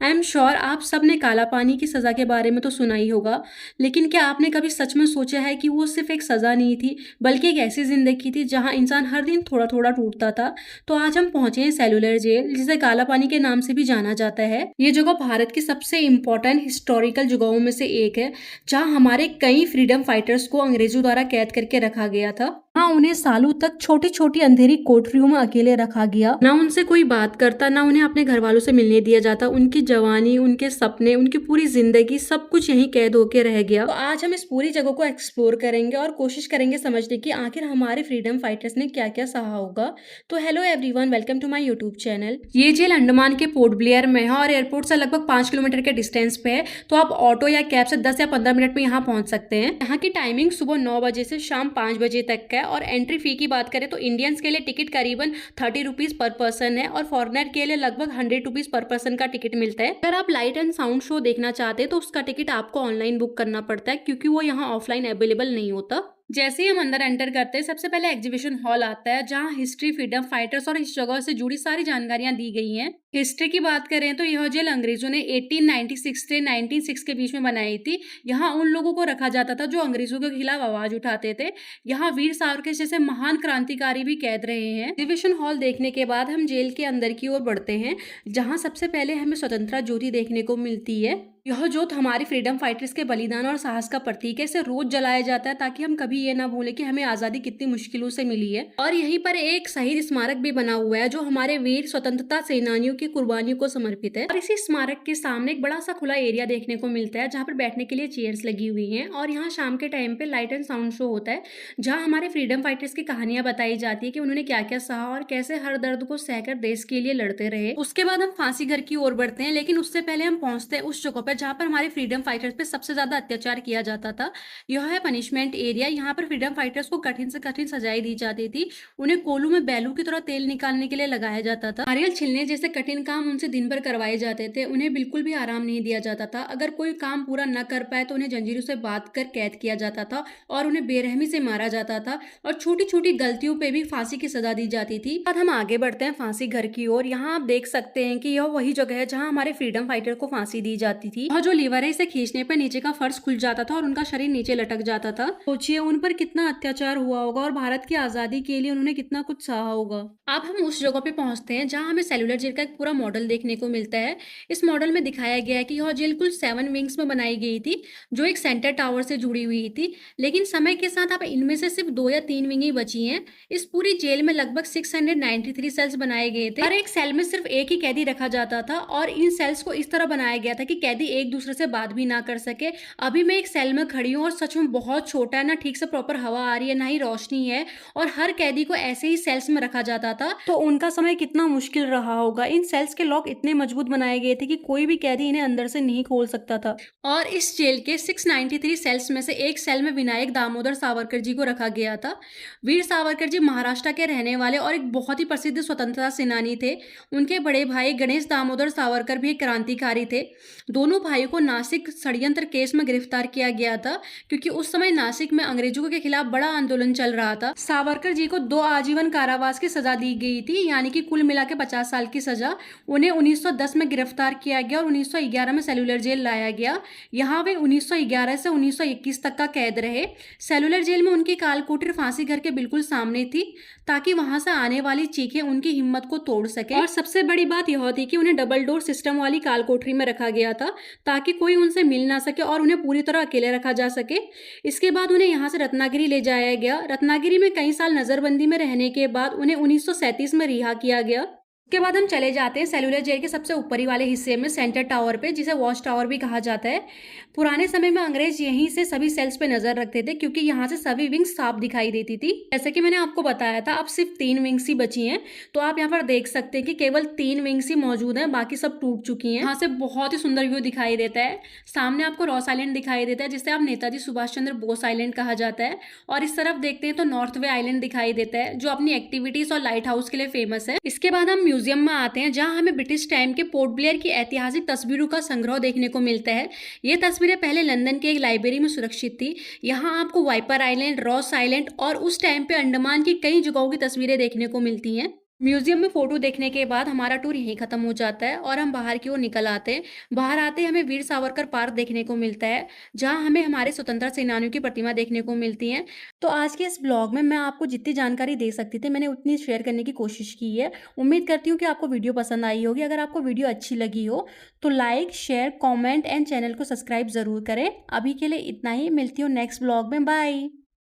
I am sure आप सब ने काला पानी की सज़ा के बारे में तो सुना ही होगा, लेकिन क्या आपने कभी सच में सोचा है कि वो सिर्फ एक सज़ा नहीं थी, बल्कि एक ऐसी ज़िंदगी थी जहाँ इंसान हर दिन थोड़ा-थोड़ा टूटता था। तो आज हम पहुँचे हैं सेल्युलर जेल, जिसे काला पानी के नाम से भी जाना जाता है। ये जगह भारत की सबसे इम्पोर्टेंट हिस्टोरिकल जगहों में से एक है, जहाँ हमारे कई फ्रीडम फाइटर्स को अंग्रेजों द्वारा कैद करके रखा गया था। हाँ, उन्हें सालों तक छोटी-छोटी अंधेरी कोठरियों में अकेले रखा गया। ना उनसे कोई बात करता, ना उन्हें अपने घर वालों से मिलने दिया जाता। उनकी जवानी, उनके सपने, उनकी पूरी जिंदगी सब कुछ यहीं कैद होके रह गया। तो आज हम इस पूरी जगह को एक्सप्लोर करेंगे और कोशिश करेंगे समझने की आखिर हमारे फ्रीडम फाइटर्स ने क्या-क्या सहा होगा। तो hello everyone, welcome to my YouTube channel. ये जेल अंडमान के पोर्ट ब्लेयर में है और एयरपोर्ट से लगभग 5 किलोमीटर के डिस्टेंस पे है। तो आप ऑटो या कैब से 10 या 15 मिनट में यहाँ पहुंच सकते हैं। यहाँ की टाइमिंग सुबह 9 बजे से शाम 5 बजे तक का है। और एंट्री फी की बात करें तो इंडियंस के लिए टिकट करीबन 30 रुपीज पर पर्सन है और फॉरेनर के लिए लगभग 100 रुपीज पर पर्सन का टिकट मिलता है। अगर आप लाइट एंड साउंड शो देखना चाहते हैं तो उसका टिकट आपको ऑनलाइन बुक करना पड़ता है, क्योंकि वो यहाँ ऑफलाइन अवेलेबल नहीं होता। जैसे ही हम अंदर एंटर करते हैं, सबसे पहले एग्जीबिशन हॉल आता है, जहाँ हिस्ट्री, फ्रीडम फाइटर्स और इस जगह से जुड़ी सारी जानकारियां दी गई हैं। हिस्ट्री की बात करें तो यह जेल अंग्रेजों ने 1896 से 1906 के बीच में बनाई थी। यहाँ उन लोगों को रखा जाता था जो अंग्रेजों के खिलाफ आवाज उठाते थे। यहाँ वीर सावरकर जैसे महान क्रांतिकारी भी कैद रहे हैं। एग्जीबिशन हॉल देखने के बाद हम जेल के अंदर की ओर बढ़ते हैं, जहाँ सबसे पहले हमें स्वतंत्रता ज्योति देखने को मिलती है। यह ज्योत हमारे फ्रीडम फाइटर्स के बलिदान और साहस का प्रतीक है। इसे रोज जलाया जाता है ताकि हम कभी ये ना भूलें कि हमें आजादी कितनी मुश्किलों से मिली है। और यहीं पर एक शहीद स्मारक भी बना हुआ है, जो हमारे वीर स्वतंत्रता सेनानियों की कुर्बानियों को समर्पित है। और इसी स्मारक के सामने एक बड़ा सा खुला एरिया देखने को मिलता है, जहाँ पर बैठने के लिए चेयर्स लगी हुई हैं। और यहाँ शाम के टाइम पे लाइट एंड साउंड शो होता है, जहाँ हमारे फ्रीडम फाइटर्स की कहानियां बताई जाती है कि उन्होंने क्या क्या सहा और कैसे हर दर्द को सहकर देश के लिए लड़ते रहे। उसके बाद हम फांसी घर की ओर बढ़ते हैं, लेकिन उससे पहले हम पहुंचते हैं उस जगह पर जहाँ पर हमारे फ्रीडम फाइटर्स पे सबसे ज्यादा अत्याचार किया जाता था। यह है पनिशमेंट एरिया। यहाँ पर फ्रीडम फाइटर्स को कठिन से कठिन सजाएं दी जाती थी। उन्हें कोलू में बैलू की तरह तेल निकालने के लिए लगाया जाता था। नारियल छिलने जैसे कठिन काम उनसे दिन भर करवाए जाते थे। उन्हें बिल्कुल भी आराम नहीं दिया जाता था। अगर कोई काम पूरा न कर पाए तो उन्हें जंजीरों से बांध कर कैद किया जाता था और उन्हें बेरहमी से मारा जाता था। और छोटी छोटी गलतियों पे भी फांसी की सजा दी जाती थी। अब हम आगे बढ़ते हैं फांसी घर की ओर। यहाँ आप देख सकते हैं कि यह वही जगह है जहाँ हमारे फ्रीडम फाइटर को फांसी दी जाती थी। और जो लीवर है, इसे खींचने पर नीचे का फर्श खुल जाता था और उनका शरीर नीचे लटक जाता था। सोचिए उन पर कितना अत्याचार हुआ होगा और भारत की आजादी के लिए उन्होंने कितना कुछ सहा होगा। अब हम उस जगह पे पहुंचते हैं जहां हमें सेलुलर जेल का एक पूरा मॉडल देखने को मिलता है। इस मॉडल में दिखाया गया है कि यह जेल कुल 7 विंग्स में बनाई गई थी, जो एक सेंटर टावर से जुड़ी हुई थी। लेकिन समय के साथ अब इनमें से सिर्फ 2 या 3 विंग ही बची हैं। इस पूरी जेल में लगभग 693 सेल्स बनाए गए थे। हर एक सेल में सिर्फ एक ही कैदी रखा जाता था और इन सेल्स को इस तरह बनाया गया था कि कैदी एक दूसरे से बात भी ना कर सके। अभी मैं एक सेल में खड़ी हूँ और सच में बहुत छोटा है, ना ठीक से प्रॉपर हवा आ रही है, ना ही रोशनी है। और हर कैदी को ऐसे ही सेल्स में रखा जाता था। तो उनका समय कितना मुश्किल रहा होगा। इन सेल्स के लॉक इतने मजबूत बनाए गए थे कि कोई भी कैदी इन्हें अंदर से नहीं खोल सकता था। और इस जेल के 693 सेल्स में से एक सेल में विनायक दामोदर सावरकर जी को रखा गया था। वीर सावरकर जी महाराष्ट्र के रहने वाले और एक बहुत ही प्रसिद्ध स्वतंत्रता सेनानी थे। उनके बड़े भाई गणेश दामोदर सावरकर भी एक क्रांतिकारी थे। दोनों भाइयों को नासिक षड्यंत्र केस में गिरफ्तार किया गया था, क्योंकि उस समय नासिक में अंग्रेजों के खिलाफ बड़ा आंदोलन चल रहा था। सावरकर जी को 2 आजीवन कारावास की सजा दी गई थी, यानी कि कुल मिला के 50 साल की सजा। उन्हें 1910 में गिरफ्तार किया गया और 1911 में सेलुलर जेल लाया गया। यहाँ वे 1911 से 1921 तक का कैद रहे। सेलुलर जेल में उनकी कालकोठरी फांसी घर के बिल्कुल सामने थी, ताकि वहां से आने वाली चीखें उनकी हिम्मत को तोड़ सके। और सबसे बड़ी बात यह थी कि उन्हें डबल डोर सिस्टम वाली कालकोठरी में रखा गया था, ताकि कोई उनसे मिल ना सके और उन्हें पूरी तरह अकेले रखा जा सके। इसके बाद उन्हें यहाँ से रत्नागिरी ले जाया गया। रत्नागिरी में कई साल नजरबंदी में रहने के बाद उन्हें 1937 में रिहा किया गया। उसके बाद हम चले जाते हैं सेलुलर जेल के सबसे ऊपरी वाले हिस्से में, सेंटर टावर पे, जिसे वॉच टावर भी कहा जाता है। पुराने समय में अंग्रेज यहीं से सभी सेल्स पे नजर रखते थे, क्योंकि यहाँ से सभी विंग्स साफ दिखाई देती थी। जैसे कि मैंने आपको बताया था, अब सिर्फ 3 विंग्स ही बची हैं। तो आप यहाँ पर देख सकते हैं कि केवल 3 विंग्स ही मौजूद हैं, बाकी सब टूट चुकी हैं। यहाँ से बहुत ही सुंदर व्यू दिखाई देता है। सामने आपको रॉस आइलैंड दिखाई देता है, जिसे आप नेताजी सुभाष चंद्र बोस आइलैंड कहा जाता है। और इस तरफ देखते हैं तो नॉर्थ वे आइलैंड दिखाई देता है, जो अपनी एक्टिविटीज और लाइट हाउस के लिए फेमस है। इसके बाद हम म्यूजियम में आते हैं, जहां हमें ब्रिटिश टाइम के पोर्ट ब्लेयर की ऐतिहासिक तस्वीरों का संग्रह देखने को मिलता है। ये तस्वीरें पहले लंदन के एक लाइब्रेरी में सुरक्षित थी। यहाँ आपको वाइपर आइलैंड, रॉस आइलैंड और उस टाइम पे अंडमान की कई जगहों की तस्वीरें देखने को मिलती हैं। म्यूजियम में फोटो देखने के बाद हमारा टूर यहीं खत्म हो जाता है और हम बाहर की ओर निकल आते हैं। बाहर आते ही हमें वीर सावरकर पार्क देखने को मिलता है, जहां हमें हमारे स्वतंत्रता सेनानियों की प्रतिमा देखने को मिलती है। तो आज के इस ब्लॉग में मैं आपको जितनी जानकारी दे सकती थी मैंने उतनी शेयर करने की कोशिश की है। उम्मीद करती हूँ कि आपको वीडियो पसंद आई होगी। अगर आपको वीडियो अच्छी लगी हो तो like, share, comment and channel को सब्सक्राइब जरूर करें। अभी के लिए इतना ही, मिलती हूँ नेक्स्ट ब्लॉग में। बाय।